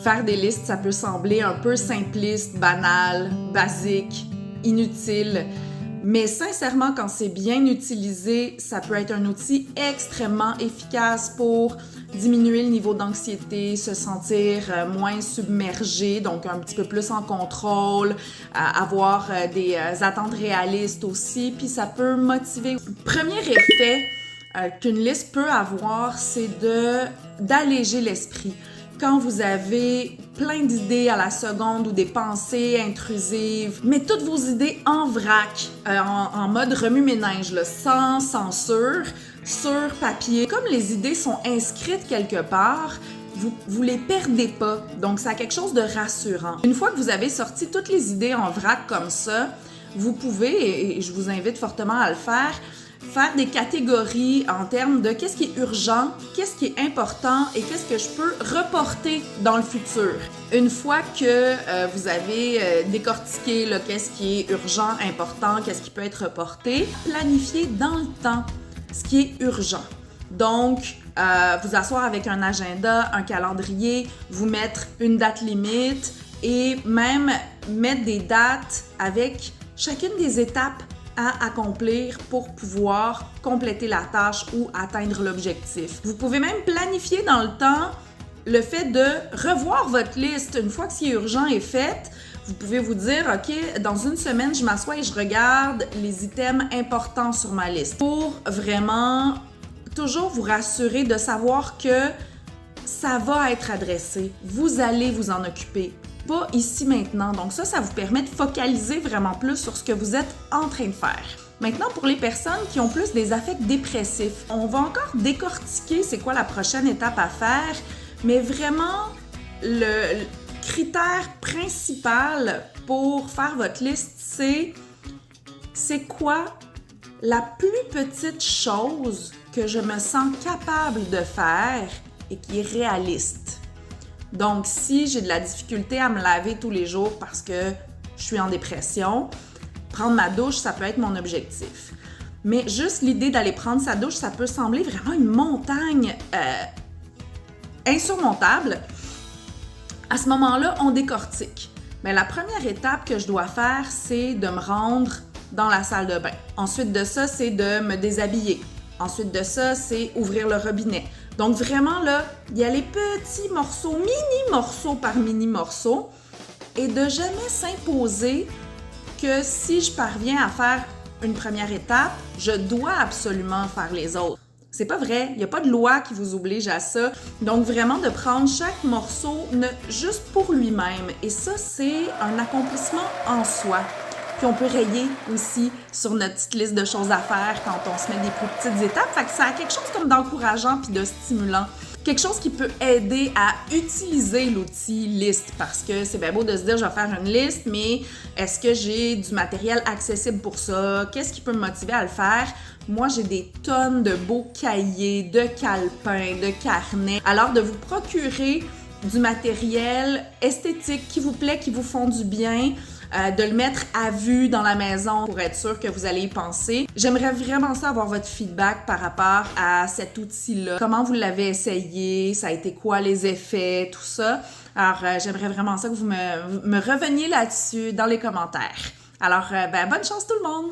Faire des listes, ça peut sembler un peu simpliste, banal, basique, inutile, mais sincèrement, quand c'est bien utilisé, ça peut être un outil extrêmement efficace pour diminuer le niveau d'anxiété, se sentir moins submergé, donc un petit peu plus en contrôle, avoir des attentes réalistes aussi, puis ça peut motiver. Premier effet qu'une liste peut avoir, c'est d'alléger l'esprit. Quand vous avez plein d'idées à la seconde ou des pensées intrusives, mettez toutes vos idées en vrac, en mode remue-ménage, là, sans censure, sur papier. Comme les idées sont inscrites quelque part, vous les perdez pas. Donc, ça a quelque chose de rassurant. Une fois que vous avez sorti toutes les idées en vrac comme ça, vous pouvez, et je vous invite fortement à le faire des catégories en termes de qu'est-ce qui est urgent, qu'est-ce qui est important et qu'est-ce que je peux reporter dans le futur. Une fois que vous avez décortiqué là, qu'est-ce qui est urgent, important, qu'est-ce qui peut être reporté, planifiez dans le temps ce qui est urgent. Donc, vous asseoir avec un agenda, un calendrier, vous mettre une date limite et même mettre des dates avec chacune des étapes à accomplir pour pouvoir compléter la tâche ou atteindre l'objectif. Vous pouvez même planifier dans le temps le fait de revoir votre liste. Une fois que ce qui est urgent est fait, vous pouvez vous dire, OK, dans une semaine, je m'assois et je regarde les items importants sur ma liste pour vraiment toujours vous rassurer de savoir que ça va être adressé. Vous allez vous en occuper. Pas ici maintenant. Donc ça vous permet de focaliser vraiment plus sur ce que vous êtes en train de faire. Maintenant, pour les personnes qui ont plus des affects dépressifs, on va encore décortiquer c'est quoi la prochaine étape à faire, mais vraiment, le critère principal pour faire votre liste, c'est quoi la plus petite chose que je me sens capable de faire et qui est réaliste. Donc, si j'ai de la difficulté à me laver tous les jours parce que je suis en dépression, prendre ma douche, ça peut être mon objectif. Mais juste l'idée d'aller prendre sa douche, ça peut sembler vraiment une montagne insurmontable. À ce moment-là, on décortique. Mais la première étape que je dois faire, c'est de me rendre dans la salle de bain. Ensuite de ça, c'est de me déshabiller. Ensuite de ça, c'est ouvrir le robinet. Donc vraiment là, il y a les petits morceaux, mini-morceaux par mini-morceaux et de jamais s'imposer que si je parviens à faire une première étape, je dois absolument faire les autres. C'est pas vrai, il n'y a pas de loi qui vous oblige à ça. Donc vraiment de prendre chaque morceau juste pour lui-même. Et ça, c'est un accomplissement en soi. Puis on peut rayer aussi sur notre petite liste de choses à faire quand on se met des plus petites étapes. Fait que ça a quelque chose comme d'encourageant puis de stimulant. Quelque chose qui peut aider à utiliser l'outil liste parce que c'est bien beau de se dire je vais faire une liste, mais est-ce que j'ai du matériel accessible pour ça? Qu'est-ce qui peut me motiver à le faire? Moi, j'ai des tonnes de beaux cahiers, de calepins, de carnets. Alors, de vous procurer du matériel esthétique qui vous plaît, qui vous font du bien, de le mettre à vue dans la maison pour être sûr que vous allez y penser. J'aimerais vraiment ça avoir votre feedback par rapport à cet outil-là. Comment vous l'avez essayé? Ça a été quoi les effets? Tout ça. Alors, j'aimerais vraiment ça que vous me reveniez là-dessus dans les commentaires. Alors, bonne chance tout le monde!